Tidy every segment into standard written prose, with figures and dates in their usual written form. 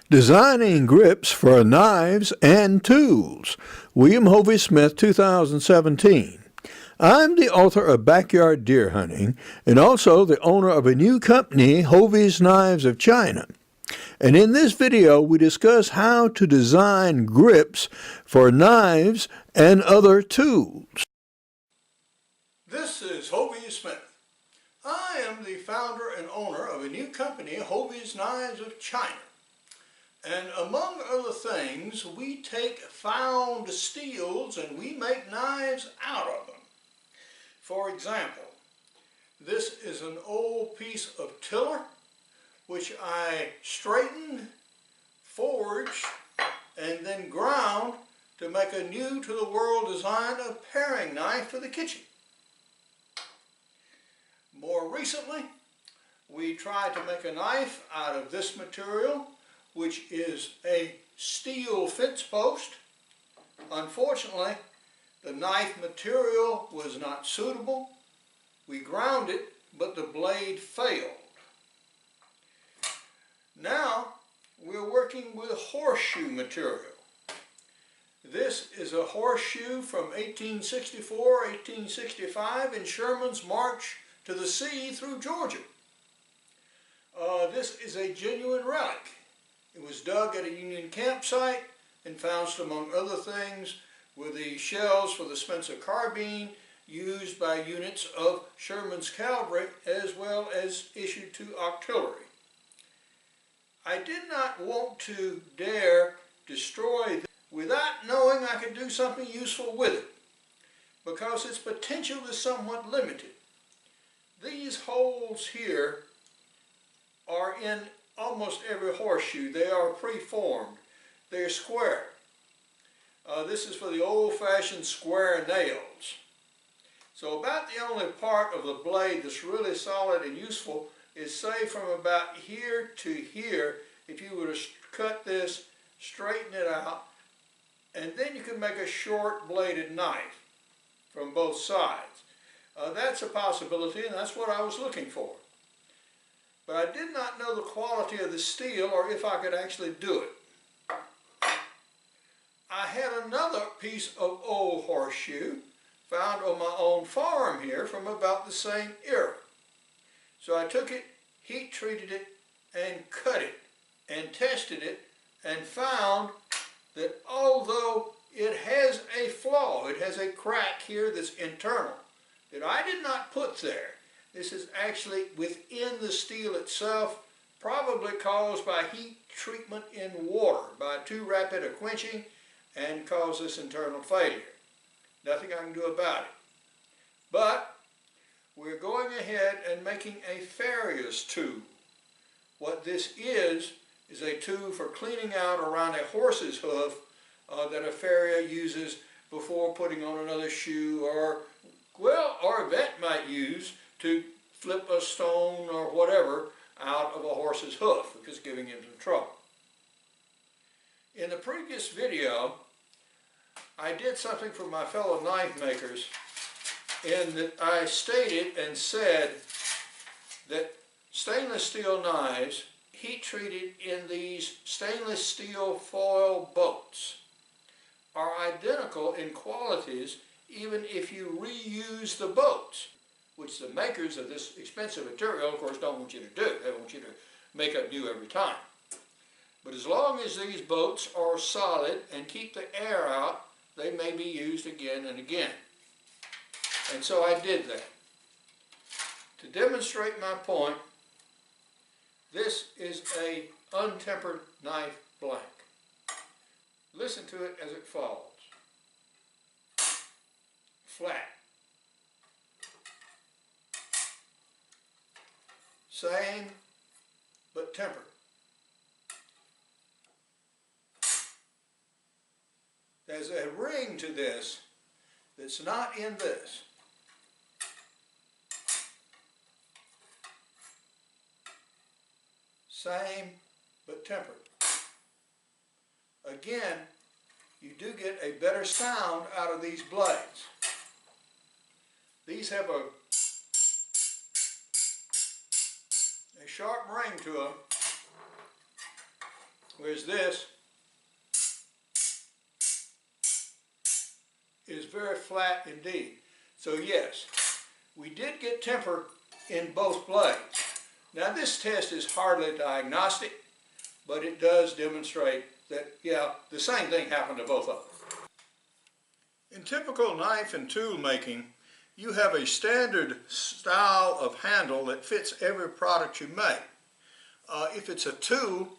Designing Grips for Knives and Tools, William Hovey Smith, 2017. I'm the author of Backyard Deer Hunting and also the owner of a new company, Hovey's Knives of China. And in this video, we discuss how to design grips for knives and other tools. This is Hovey Smith. I am the founder and owner of a new company, Hovey's Knives of China. And among other things, we take found steels and we make knives out of them. For example, this is an old piece of tiller which I straightened, forged, and then ground to make a new to the world design of paring knife for the kitchen. More recently, we tried to make a knife out of this material, which is a steel fence post. Unfortunately, the knife material was not suitable. We ground it, but the blade failed. Now, we're working with horseshoe material. This is a horseshoe from 1864-1865 in Sherman's march to the sea through Georgia. This is a genuine relic. It was dug at a Union campsite and found, among other things, with the shells for the Spencer carbine used by units of Sherman's cavalry as well as issued to artillery. I did not want to dare destroy this without knowing I could do something useful with it, because its potential is somewhat limited. These holes here are in almost every horseshoe. They are preformed. They're square. This is for the old-fashioned square nails. So about the only part of the blade that's really solid and useful is, say, from about here to here. If you were to cut this, straighten it out, and then you can make a short bladed knife from both sides. That's a possibility, and that's what I was looking for. But I did not know the quality of the steel or if I could actually do it. I had another piece of old horseshoe found on my own farm here from about the same era. So I took it, heat treated it, and cut it, and tested it, and found that although it has a flaw, it has a crack here that's internal, that I did not put there. This is actually within the steel itself, probably caused by heat treatment in water, by too rapid a quenching, and caused this internal failure. Nothing I can do about it. But we're going ahead and making a farrier's tool. What this is a tool for cleaning out around a horse's hoof that a farrier uses before putting on another shoe, or a vet might use to flip a stone or whatever out of a horse's hoof if it's giving him some trouble. In the previous video, I did something for my fellow knife makers in that I stated and said that stainless steel knives heat treated in these stainless steel foil bolts are identical in qualities even if you reuse the bolts, which the makers of this expensive material, of course, don't want you to do. They want you to make up new every time. But as long as these bolts are solid and keep the air out, they may be used again and again. And so I did that. To demonstrate my point, this is a untempered knife blank. Listen to it as it falls. Flat. Same, but tempered. There's a ring to this that's not in this. Same, but tempered. Again, you do get a better sound out of these blades. These have a sharp ring to them, whereas this is very flat indeed. So yes, we did get temper in both blades. Now this test is hardly diagnostic, but it does demonstrate that, yeah, the same thing happened to both of them. In typical knife and tool making, you have a standard style of handle that fits every product you make. If it's a tool,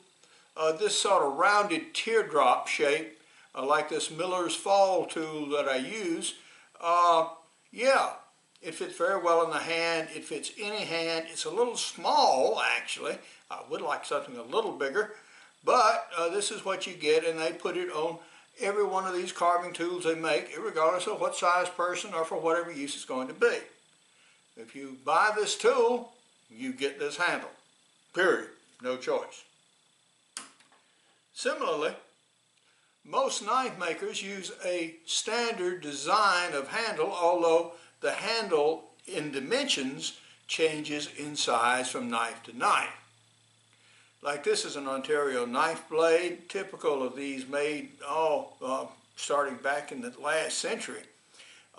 this sort of rounded teardrop shape, like this Miller's Fall tool that I use, yeah, it fits very well in the hand. It fits any hand. It's a little small, actually. I would like something a little bigger, but this is what you get, and they put it on every one of these carving tools they make, regardless of what size person or for whatever use it's going to be. If you buy this tool, you get this handle, period, no choice. Similarly, most knife makers use a standard design of handle, although the handle in dimensions changes in size from knife to knife. Like this is an Ontario knife blade, typical of these made starting back in the last century.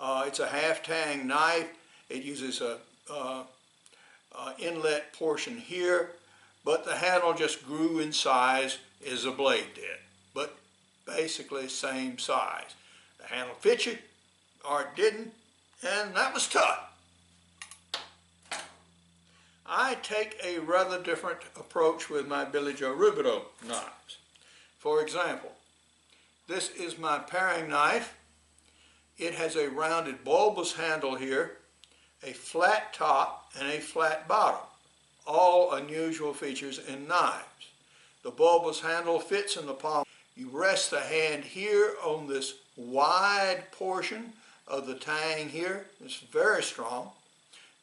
It's a half-tang knife. It uses a inlet portion here, but the handle just grew in size as the blade did, but basically same size. The handle fit you or it didn't, and that was tough. I take a rather different approach with my Billy Joe Rubidoux knives. For example, this is my paring knife. It has a rounded bulbous handle here, a flat top, and a flat bottom. All unusual features in knives. The bulbous handle fits in the palm. You rest the hand here on this wide portion of the tang here. It's very strong.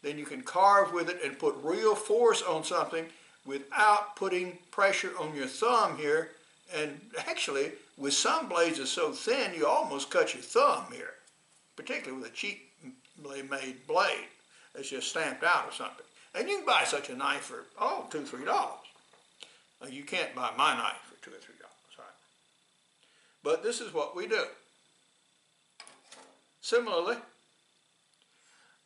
Then you can carve with it and put real force on something without putting pressure on your thumb here. And actually, with some blades it's so thin you almost cut your thumb here, particularly with a cheaply made blade that's just stamped out or something. And you can buy such a knife for, $2 or $3. You can't buy my knife for $2 or $3, right? But this is what we do. Similarly,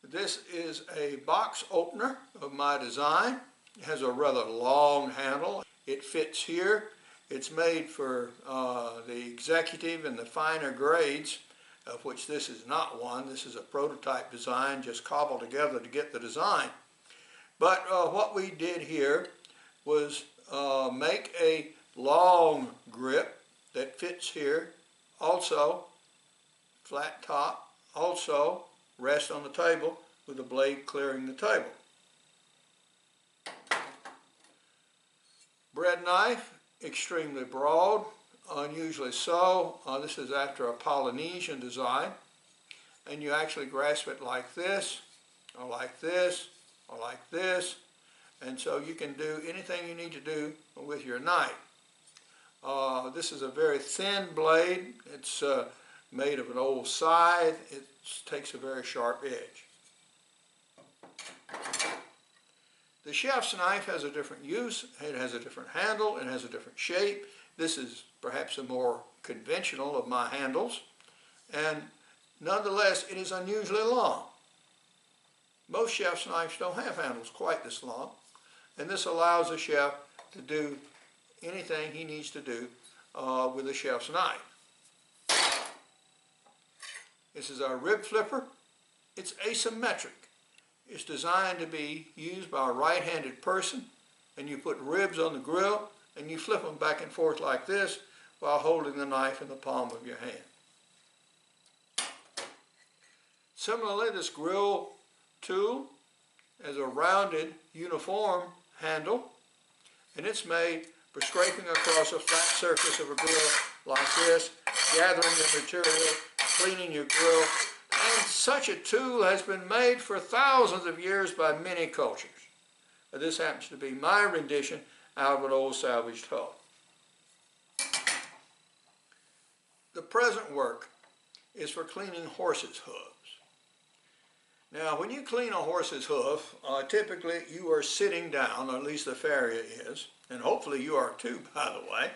this is a box opener of my design. It has a rather long handle. It fits here. It's made for the executive and the finer grades, of which this is not one. This is a prototype design just cobbled together to get the design. But what we did here was make a long grip that fits here, also flat top, also rest on the table with the blade clearing the table. Bread knife, extremely broad, unusually so. This is after a Polynesian design, and you actually grasp it like this, or like this, or like this, and so you can do anything you need to do with your knife. This is a very thin blade. It's made of an old scythe. It takes a very sharp edge. The chef's knife has a different use. It has a different handle. It has a different shape. This is perhaps a more conventional of my handles, and nonetheless it is unusually long. Most chef's knives don't have handles quite this long, and this allows a chef to do anything he needs to do with a chef's knife. This is our rib flipper. It's asymmetric. It's designed to be used by a right-handed person, and you put ribs on the grill and you flip them back and forth like this while holding the knife in the palm of your hand. Similarly, this grill tool has a rounded uniform handle, and it's made for scraping across a flat surface of a grill like this, gathering the material, cleaning your grill. And such a tool has been made for thousands of years by many cultures. This happens to be my rendition out of an old salvaged hoe. The present work is for cleaning horses' hooves. Now, when you clean a horse's hoof, typically you are sitting down, or at least the farrier is, and hopefully you are too, by the way.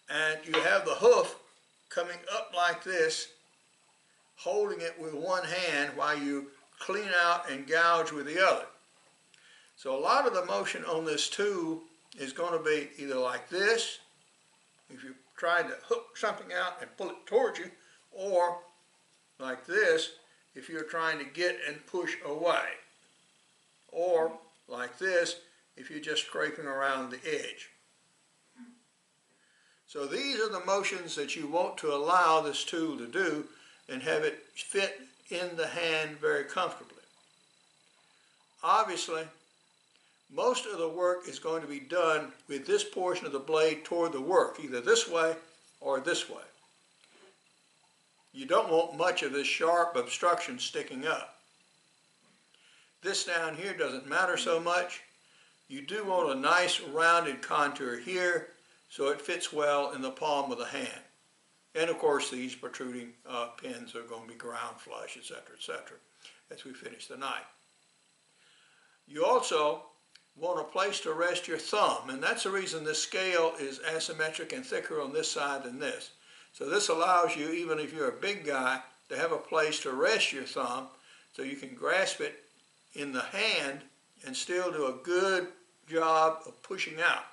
and you have the hoof coming up like this, holding it with one hand while you clean out and gouge with the other. So a lot of the motion on this tool is going to be either like this, if you're trying to hook something out and pull it towards you, or like this, if you're trying to get and push away, or like this, if you're just scraping around the edge. So these are the motions that you want to allow this tool to do and have it fit in the hand very comfortably. Obviously, most of the work is going to be done with this portion of the blade toward the work, either this way or this way. You don't want much of this sharp obstruction sticking up. This down here doesn't matter so much. You do want a nice rounded contour here so it fits well in the palm of the hand. And of course these protruding pins are going to be ground flush, etc., etc., as we finish the knife. You also want a place to rest your thumb, and that's the reason this scale is asymmetric and thicker on this side than this. So this allows you, even if you're a big guy, to have a place to rest your thumb so you can grasp it in the hand and still do a good job of pushing out.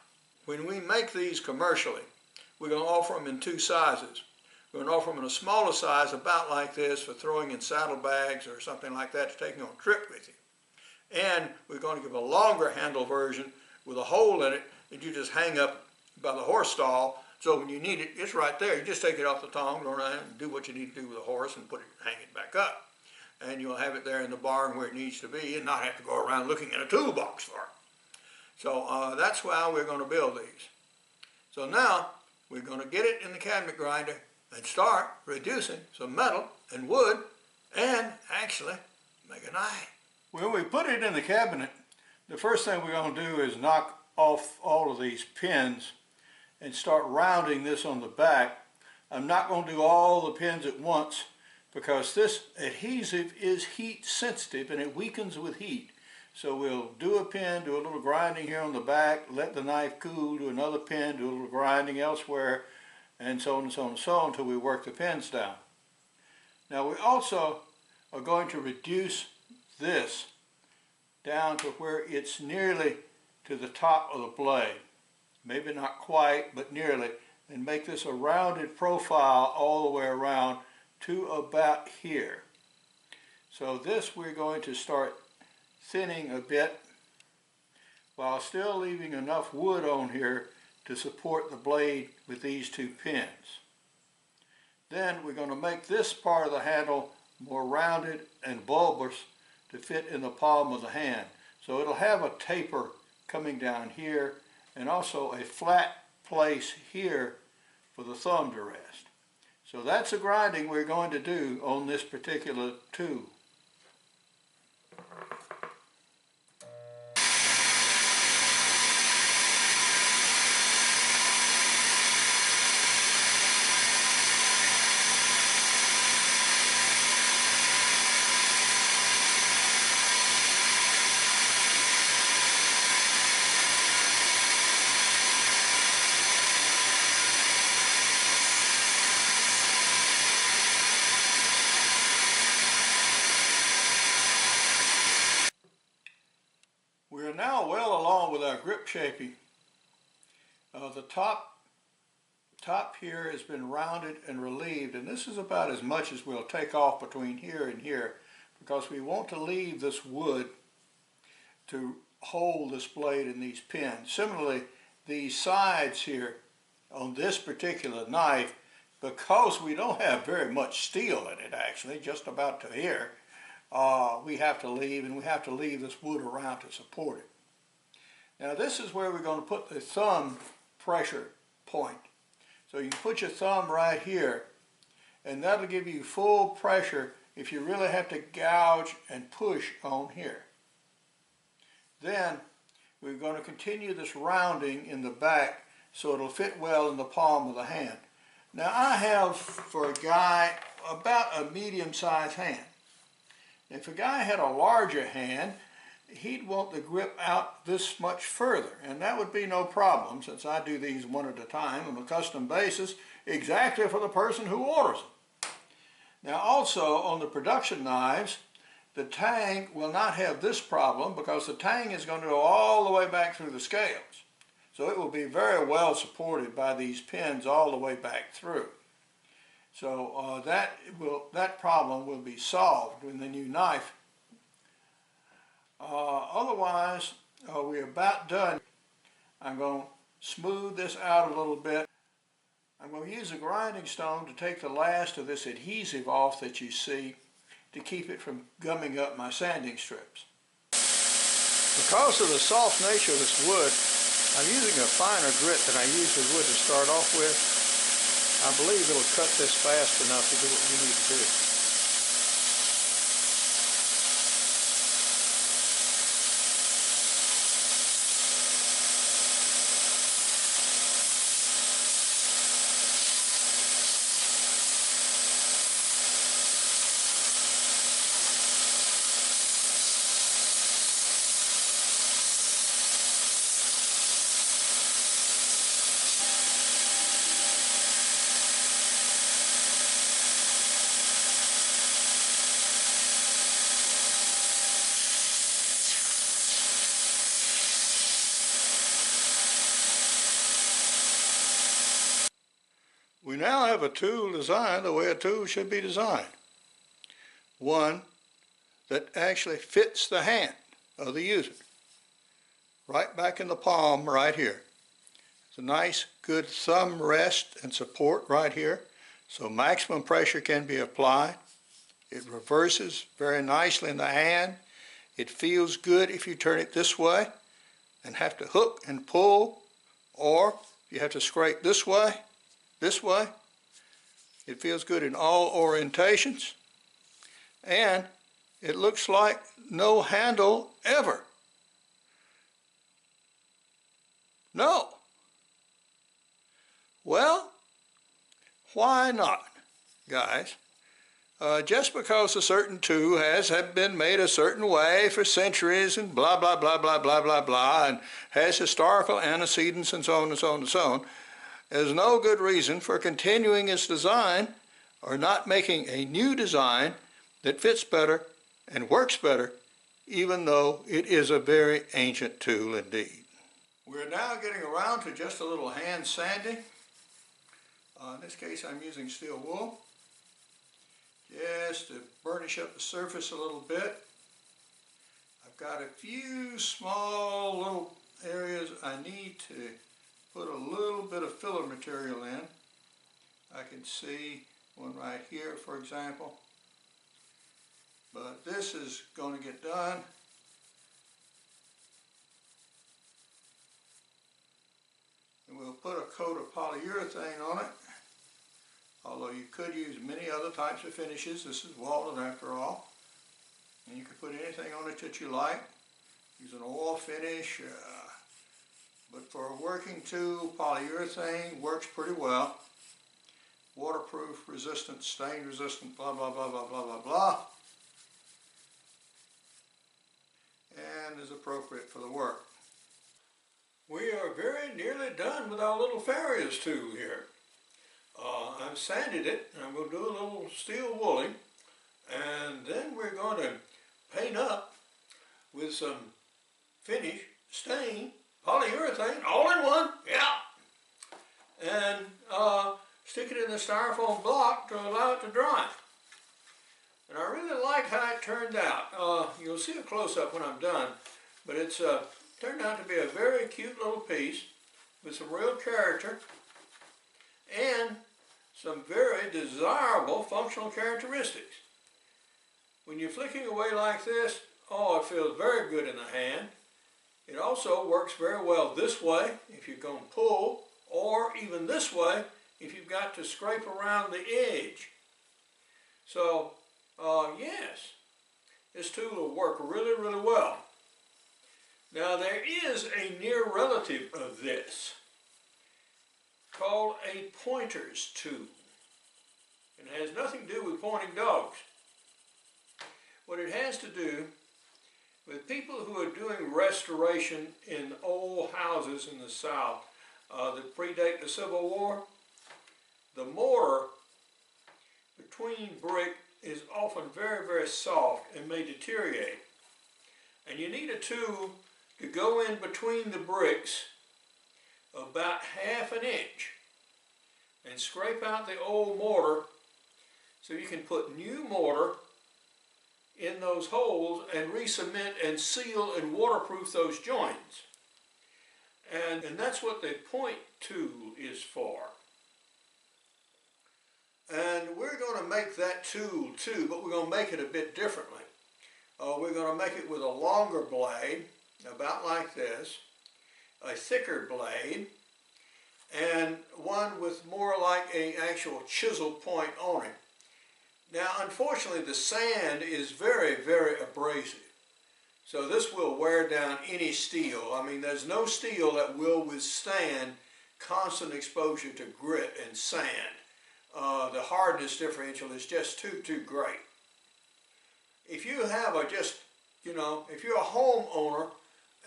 When we make these commercially, we're going to offer them in two sizes. We're going to offer them in a smaller size, about like this, for throwing in saddlebags or something like that to take on a trip with you. And we're going to give a longer handle version with a hole in it that you just hang up by the horse stall. So when you need it, it's right there. You just take it off the tongue, go around and do what you need to do with the horse and hang it back up. And you'll have it there in the barn where it needs to be and not have to go around looking in a toolbox for it. So that's how we're going to build these. So now we're going to get it in the cabinet grinder and start reducing some metal and wood and actually make a knife. When we put it in the cabinet, the first thing we're going to do is knock off all of these pins and start rounding this on the back. I'm not going to do all the pins at once because this adhesive is heat sensitive and it weakens with heat. So we'll do a pin, do a little grinding here on the back, let the knife cool, do another pin, do a little grinding elsewhere, and so on and so on and so on until we work the pins down. Now we also are going to reduce this down to where it's nearly to the top of the blade. Maybe not quite, but nearly, and make this a rounded profile all the way around to about here. So this we're going to start thinning a bit while still leaving enough wood on here to support the blade with these two pins. Then we're going to make this part of the handle more rounded and bulbous to fit in the palm of the hand. So it'll have a taper coming down here and also a flat place here for the thumb to rest. So that's the grinding we're going to do on this particular tool. We are now well along with our grip shaping. The top here has been rounded and relieved, and this is about as much as we'll take off between here and here because we want to leave this wood to hold this blade in these pins. Similarly, these sides here on this particular knife, because we don't have very much steel in it actually, just about to here, we have to leave this wood around to support it. Now this is where we're going to put the thumb pressure point. So you put your thumb right here and that'll give you full pressure if you really have to gouge and push on here. Then we're going to continue this rounding in the back so it'll fit well in the palm of the hand. Now I have, for a guy, about a medium-sized hand. If a guy had a larger hand, he'd want the grip out this much further, and that would be no problem since I do these one at a time on a custom basis exactly for the person who orders them. Now also on the production knives, the tang will not have this problem because the tang is going to go all the way back through the scales. So it will be very well supported by these pins all the way back through. So that problem will be solved with the new knife. Otherwise, we're about done. I'm going to smooth this out a little bit. I'm going to use a grinding stone to take the last of this adhesive off that you see to keep it from gumming up my sanding strips. Because of the soft nature of this wood, I'm using a finer grit than I usually would to start off with. I believe it'll cut this fast enough to do what we need to do. We now have a tool designed the way a tool should be designed. One that actually fits the hand of the user. Right back in the palm right here. It's a nice good thumb rest and support right here so maximum pressure can be applied. It reverses very nicely in the hand. It feels good if you turn it this way and have to hook and pull, or you have to scrape this way. It feels good in all orientations, and it looks like no handle ever. No. Well, why not, guys? Just because a certain tool has been made a certain way for centuries and blah, blah, blah, blah, blah, blah, blah, and has historical antecedents and so on and so on and so on, there's no good reason for continuing its design or not making a new design that fits better and works better, even though it is a very ancient tool indeed. We're now getting around to just a little hand sanding. In this case, I'm using steel wool, just to burnish up the surface a little bit. I've got a few small little areas I need to put a little bit of filler material in. I can see one right here, for example. But this is going to get done. And we'll put a coat of polyurethane on it. Although you could use many other types of finishes. This is walnut after all. And you can put anything on it that you like. Use an oil finish. But for a working tool, polyurethane works pretty well. Waterproof, resistant, stain resistant, blah, blah, blah, blah, blah, blah, blah. And is appropriate for the work. We are very nearly done with our little farrier's tool here. I've sanded it, and I'm going to do a little steel wooling, and then we're going to paint up with some finish, stain, polyurethane, all in one, yeah, and stick it in the styrofoam block to allow it to dry. And I really like how it turned out. You'll see a close-up when I'm done, but it's turned out to be a very cute little piece with some real character and some very desirable functional characteristics. When you're flicking away like this, oh, it feels very good in the hand. It also works very well this way if you're going to pull, or even this way if you've got to scrape around the edge. So, yes, this tool will work really, really well. Now, there is a near relative of this called a pointer's tool. And it has nothing to do with pointing dogs. What it has to do With people who are doing restoration in old houses in the South that predate the Civil War, the mortar between brick is often very, very soft and may deteriorate. And you need a tool to go in between the bricks about ½ an inch and scrape out the old mortar so you can put new mortar in those holes and re-cement and seal and waterproof those joints. And that's what the point tool is for. And we're going to make that tool too, but we're going to make it a bit differently. We're going to make it with a longer blade, about like this, a thicker blade, and one with more like an actual chisel point on it. Now, unfortunately, the sand is very, very abrasive. So this will wear down any steel. I mean, there's no steel that will withstand constant exposure to grit and sand. The hardness differential is just too great. If you have if you're a homeowner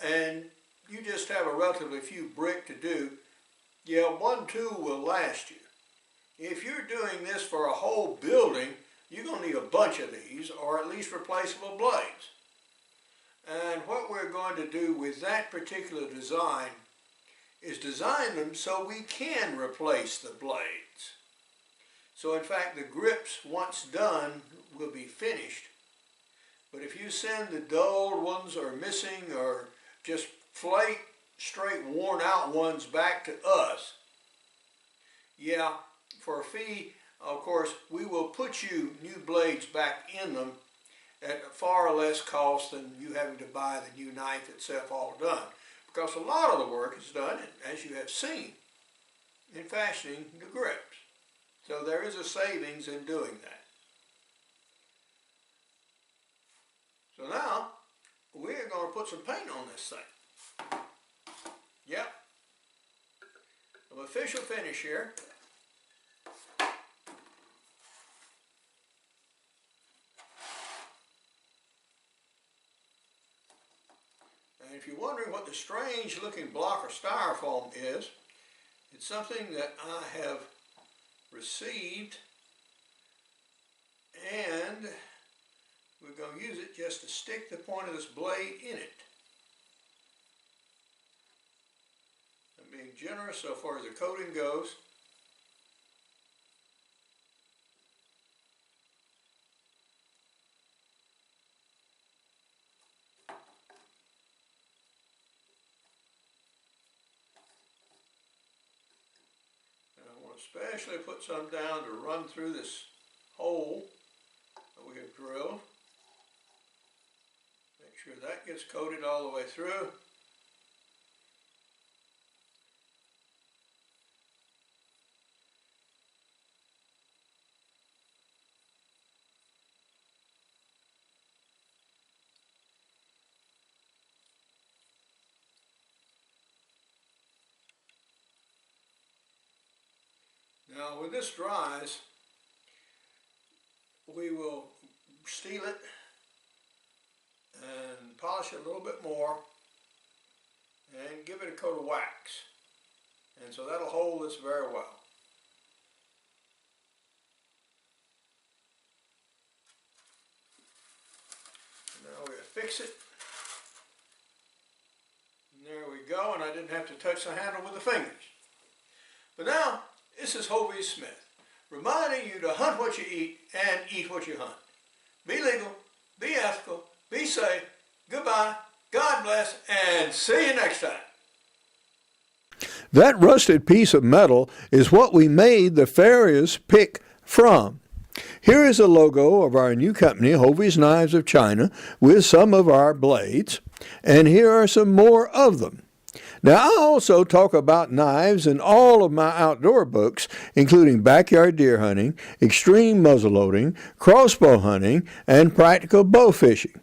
and you just have a relatively few brick to do, yeah, one tool will last you. If you're doing this for a whole building, you're going to need a bunch of these, or at least replaceable blades. And what we're going to do with that particular design is design them so we can replace the blades. So in fact, the grips, once done, will be finished. But if you send the dulled ones or missing or just flake, straight worn out ones back to us, yeah, for a fee, of course, we will put you new blades back in them at far less cost than you having to buy the new knife itself all done. Because a lot of the work is done, as you have seen, in fashioning the grips. So there is a savings in doing that. So now, we're going to put some paint on this thing. Yep. An official finish here. And if you're wondering what the strange looking block of styrofoam is, it's something that I have received, and we're going to use it just to stick the point of this blade in it. I'm being generous so far as the coating goes. Especially put some down to run through this hole that we have drilled. Make sure that gets coated all the way through. Now when this dries, we will steel it and polish it a little bit more and give it a coat of wax. And so that'll hold this very well. Now we fix it. And there we go, and I didn't have to touch the handle with the fingers. But now, this is Hovey Smith, reminding you to hunt what you eat and eat what you hunt. Be legal, be ethical, be safe, goodbye, God bless, and see you next time. That rusted piece of metal is what we made the farrier's pick from. Here is a logo of our new company, Hovey's Knives of China, with some of our blades, and here are some more of them. Now, I also talk about knives in all of my outdoor books, including backyard deer hunting, extreme muzzleloading, crossbow hunting, and practical bow fishing.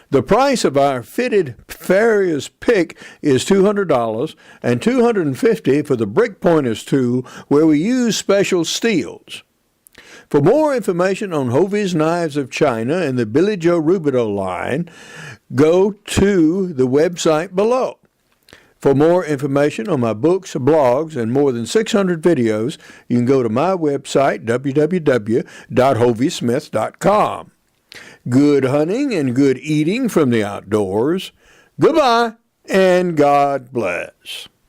The price of our fitted farrier's pick is $200 and $250 for the brick pointers tool, where we use special steels. For more information on Hovey's Knives of China and the Billy Joe Rubidoux line, go to the website below. For more information on my books, blogs, and more than 600 videos, you can go to my website, www.hoveysmith.com. Good hunting and good eating from the outdoors. Goodbye, and God bless.